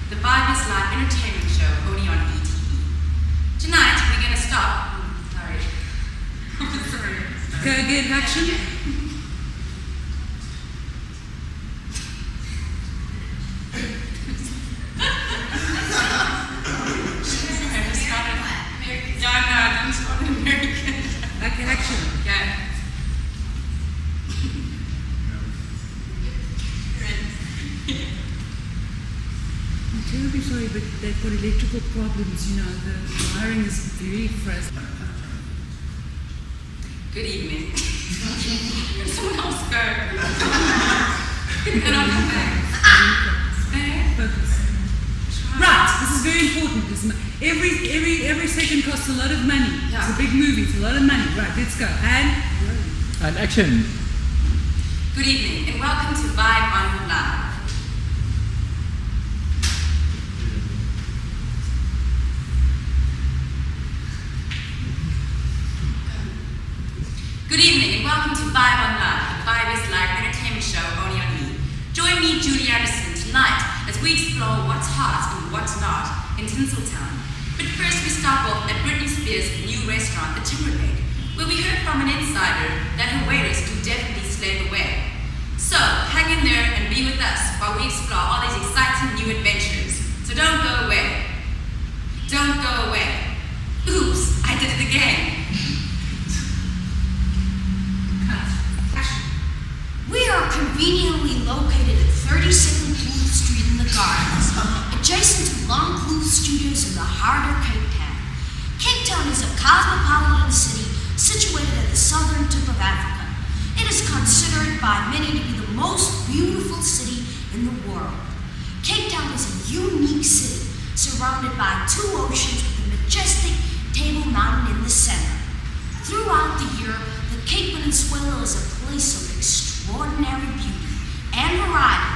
the Vibe is Live entertainment show only on ETE. Tonight, we're gonna stop. Sorry. Sorry. Go again, action. Okay, action. Okay. I'm terribly sorry, but they've got electrical problems, you know, the wiring is very frustrating. Good evening. Can someone else go? And I'll come back. Focus. Right, this is very important. Every second costs a lot of money. Yeah. It's a big movie, it's a lot of money. Right, let's go. And action. Good evening, and welcome to Vibe on Live. Good evening, and welcome to Vibe on Live, the Vibe is Live entertainment show only on E. Join me, Julie Anderson, tonight as we explore what's hot and what's not in Tinseltown. But first, we stop off at Britney Spears' new restaurant, The Timberlake, where we heard from an insider that her waiters do definitely slave away. So, hang in there and be with us while we explore all these exciting new adventures. So don't go away. Don't go away. Oops, I did it again. We are conveniently located at 32nd Kloof Street in the Gardens, adjacent to Long Kloof Studios in the heart of Cape Town. Cape Town is a cosmopolitan city situated at the southern tip of Africa. It is considered by many to be the most beautiful city in the world. Cape Town is a unique city surrounded by two oceans with a majestic Table Mountain in the center. Throughout the year, the Cape Peninsula is a place of extraordinary beauty and variety.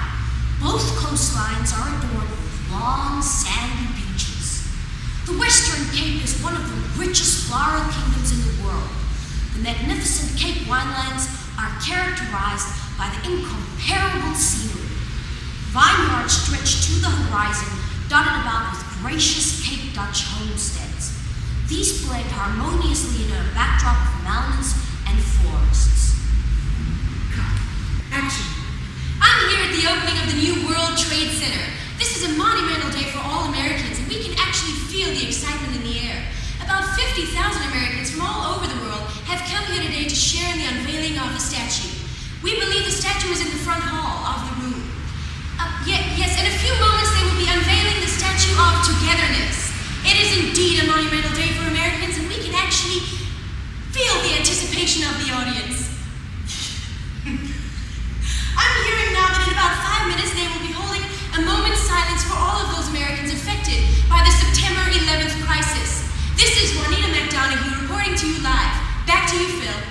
Both coastlines are adorned with long, sandy beaches. The Western Cape is one of the richest floral kingdoms in the world. The magnificent Cape winelands are characterized by the incomparable scenery. Vineyards stretch to the horizon, dotted about with gracious Cape Dutch homesteads. These blend harmoniously in a backdrop of mountains and forests. Action. I'm here at the opening of the new World Trade Center. This is a monumental day for all Americans, and we can actually feel the excitement in the air. About 50,000 Americans from all over the world have come here today to share in the unveiling of the statue. We believe the statue is in the front hall of the room. Yes, in a few moments they will be unveiling the Statue of Togetherness. It is indeed a monumental day for Americans, and we can actually feel the anticipation of the audience. I'm hearing now that in about 5 minutes they will be holding a moment's silence for all of those Americans affected by the September 11th crisis. This is Juanita McDonough reporting to you live. Back to you, Phil.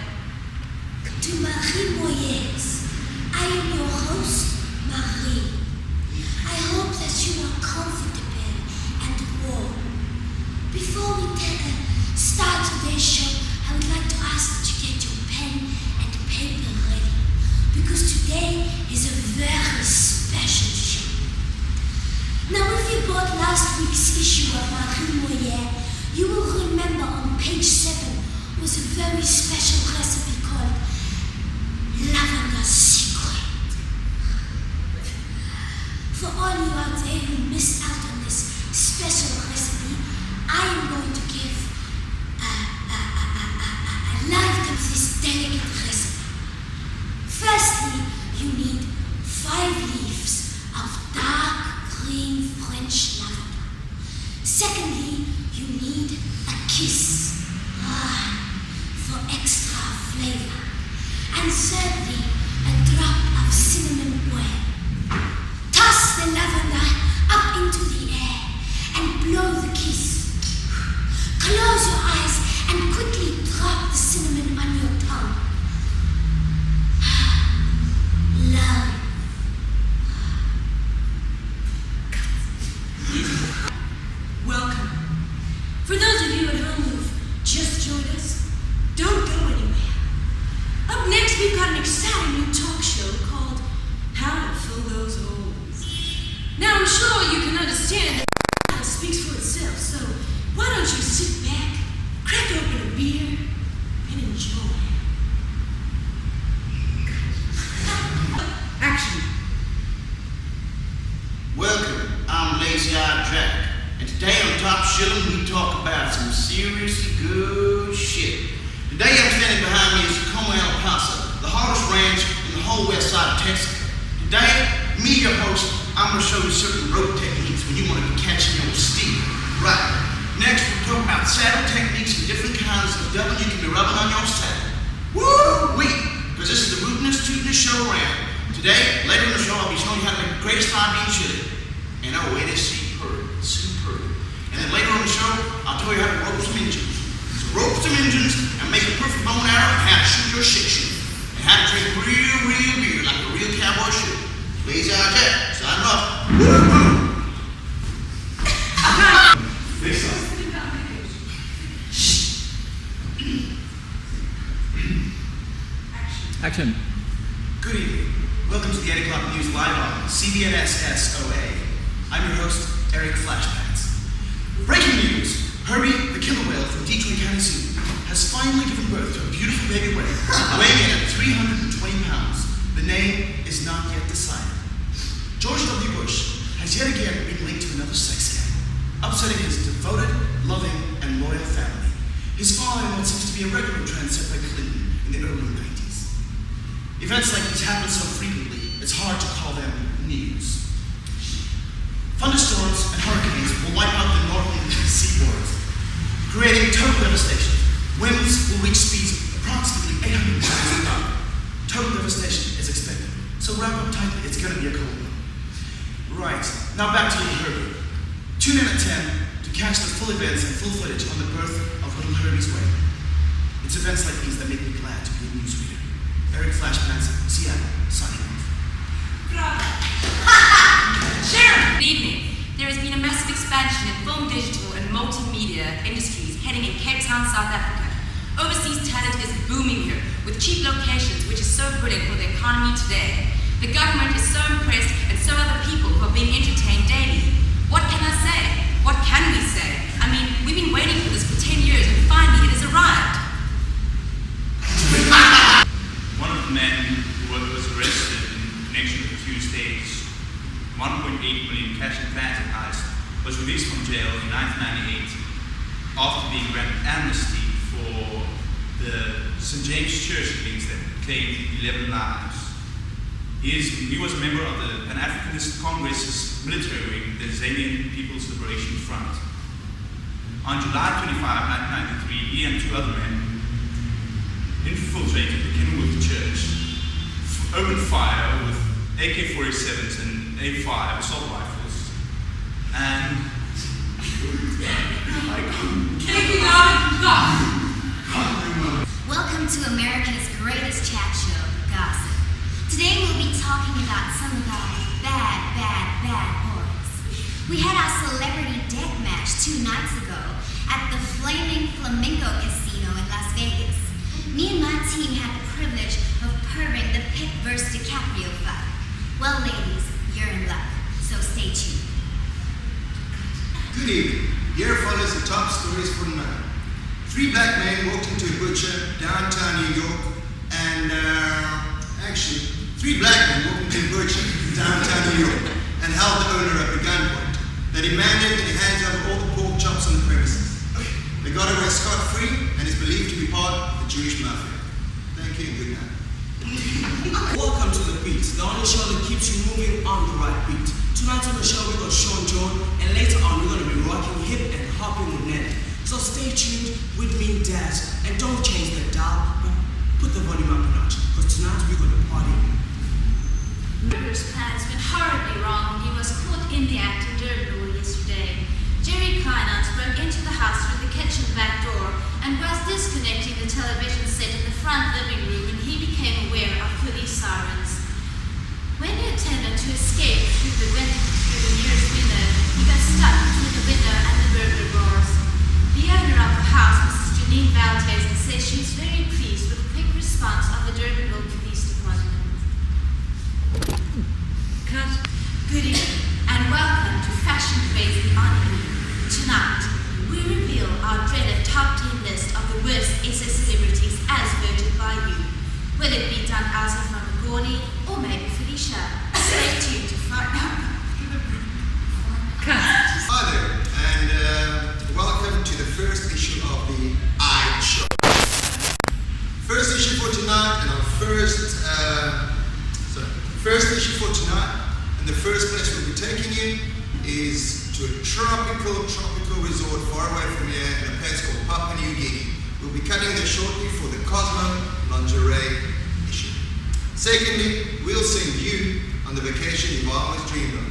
To Marie Moyes, I am your host, Marie. I hope that you are comfortable and warm. Before we start today's show, I would like to ask that you get your pen and paper ready, because today is a very special show. Now, if you bought last week's issue of Marie Moyes, you will remember on page 7 was a very special recipe called Lavender Secret. For all you out there who missed out on this special recipe, I am going to give a life to this delicate recipe. Firstly, you need 5 leaves of dark green French lavender. Secondly, you need a kiss for extra flavor. And thirdly, a drop of cinnamon oil. Toss the lavender up into the air and blow the kiss. Close your eyes and quickly drop the cinnamon on your tongue. Love. Welcome. For those of you at home who've just joined us, don't go anywhere. Up next, we've got an exciting new talk show called How to Fill Those Holes. Now, I'm sure you can understand understand that speaks for itself, so why don't you sit back, crack open a beer, and enjoy. Action. Welcome, I'm Lazy-Eyed Jack, and today on Top Shilling we talk about some seriously good shit. Today I'm standing behind me is Como El Paso, the hardest ranch in the whole west side of Texas. Today, me, your host, I'm going to show you certain rope techniques when you want to be catching your steer. Right. Next, we'll talk about saddle techniques and different kinds of dubbing you can be rubbing on your saddle. Woo-wee! Because this is the rootinest, tootinest show around. Today, later in the show, I'll be showing you how to make the greatest soybean chili. And oh, it is superb. Superb. And then later on the show, I'll tell you how to rope some engines. So rope some engines and make a perfect bow and arrow and how to shoot your six-shooter. And how to drink real beer like a real cowboy should. Lazy-Eyed Jack, sign off. Woo-hoo! Action. Good evening. Welcome to the 8 o'clock news live on CBNSSOA. I'm your host, Eric Flashbacks. Breaking news! Herbie, the killer whale from Detroit County Zoo, has finally given birth to a beautiful baby whale, weighing in at 320 pounds. The name is not yet decided. George W. Bush has yet again been linked to another sex scandal, upsetting his devoted, loving, and loyal family. He's following what seems to be a regular trend set by Clinton in the early 90s. Events like these happen so frequently, it's hard to call them news. Thunderstorms and hurricanes will wipe out the northern seaboard, creating total devastation. Winds will reach speeds of approximately 800 miles an hour. Total devastation is expected, so wrap up tightly, it's going to be a cold one. Right, now back to you, Herbie. Tune in at 10 to catch the full events and full footage on the birth of little Herbie's whale. It's events like these that make me glad to be a newsreader. Eric Flashbacks, Seattle, signing off. Sharon! Good evening. There has been a massive expansion in film, digital, and multimedia industries heading in Cape Town, South Africa. Overseas talent is booming here, with cheap locations, which is so brilliant for the economy today. The government is so impressed, and so are the people who are being entertained daily. What can I say? What can we say? I mean, we've been waiting for this for 10 years, and finally it has arrived. One of the men who was arrested in connection with the Tuesday's 1.8 million cash in transit heist was released from jail in 1998 after being granted amnesty for the St. James Church killings that claimed 11 lives. He was a member of the Pan-Africanist Congress's military wing, the Zambian People's Liberation Front. On July 25, 1993, he and two other men infiltrated the Kenilworth Church, opened fire with AK-47s and A5 assault rifles, and Taking out gossip. Welcome to America's greatest chat show, Gossip. Today we'll be talking about some of our bad boys. We had our celebrity death match 2 nights ago at the Flaming Flamingo Casino in Las Vegas. Me and my team had the privilege of purring the Pitt vs. DiCaprio fight. Well, ladies, you're in luck, so stay tuned. Good evening. Here follows the top stories for tonight. 3 black men walked into a butcher downtown New York, and actually, 3 black men walked into a butcher downtown New York and held the owner up at gunpoint. They demanded that he hands over all the pork chops on the premises. They got away scot-free and is believed to be part of the Jewish mafia. Thank you and good night. Welcome to The Beat, the only show that keeps you moving on the right beat. Tonight on the show we got Sean John, and later on we're going to be rocking hip and hopping with Nelly. So stay tuned with me and Daz, and don't change the dial, but put the volume up a notch, because tonight we're going to party. Rivers' plans went horribly wrong when he was caught in the act in Durban yesterday. Jerry Kleinert broke into the house through the kitchen back door and was disconnecting the television set in the front living room when he became aware of police sirens. When he attempted to escape through the nearest window, he got stuck between the window and the burglar bars. The owner of the house, Mrs. Janine Valtez, says she is very pleased with the quick response of the Durbanville Police Department. Cut. Good evening and welcome to Fashion raise the honor. Tonight, we reveal our dreaded top 10 list of the worst SS celebrities as voted by you. Will it be done out of Montgomery or maybe Felicia? Stay tuned to find out. Cut. Hi there, and welcome to the first issue of the I Show. First issue for tonight, and our first issue for tonight, and the first place we'll be taking you is to a tropical resort far away from here in a place called Papua New Guinea. We'll be cutting there shortly for the Cosmo Lingerie issue. Secondly, we'll send you on the vacation you've always dreamed of.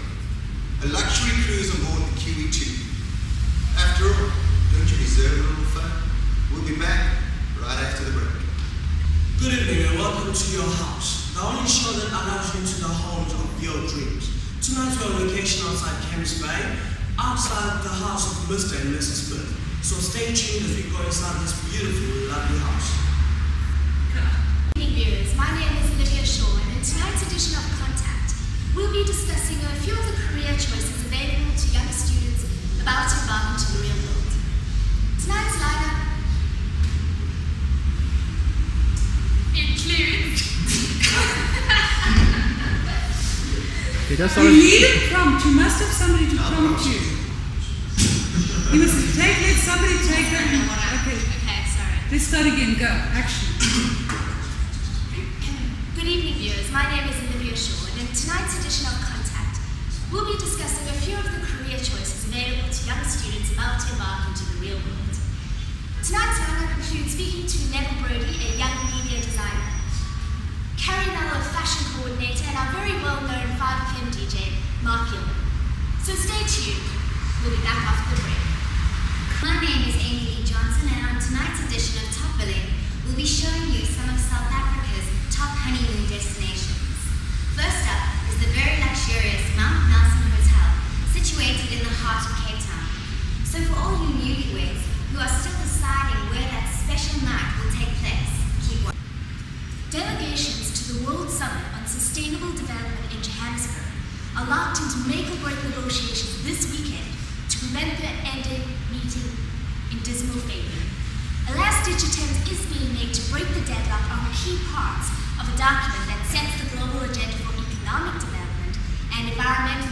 A luxury cruise on board the QE2. After all, don't you deserve a little fun? We'll be back right after the break. Good evening and welcome to your house, the only show that allows you into the homes of your dreams. Tonight we're on vacation outside Camps Bay, outside the house of Mr. and Mrs. Smith. So stay tuned as we go inside this beautiful, lovely house. Good evening, viewers. My name is Olivia Shaw, and in tonight's edition of Contact, we'll be discussing a few of the career choices available to young students about to embark into the real world. Tonight's lineup includes You need a prompt. You must have somebody to prompt you. You must let somebody take that. Okay. Okay, sorry. Let's start again. Go. Action. Good evening, viewers. My name is Olivia Shaw, and in tonight's edition of Contact, we'll be discussing a few of the career choices available to young students about to embark into the real world. Tonight's lineup includes speaking to Neville Brody, a young media designer, Carrie Null, a fashion coordinator, and our very well-known 5 PM DJ, Mark Gilman. So stay tuned. We'll be back after the break. My name is Amy Lee Johnson, and on tonight's edition of Top Billing, we'll be showing you some of South Africa's top honeymoon destinations. First up is the very luxurious Mount Nelson Hotel, situated in the heart of Cape Town. So for all you newlyweds who are still deciding where that special night will take place, keep watching. Delegations to the World Summit on Sustainable Development in Johannesburg are locked into make-or-break negotiations this weekend to prevent the ending meeting in dismal failure. A last-ditch attempt is being made to break the deadlock on key parts of a document that sets the global agenda for economic development and environmental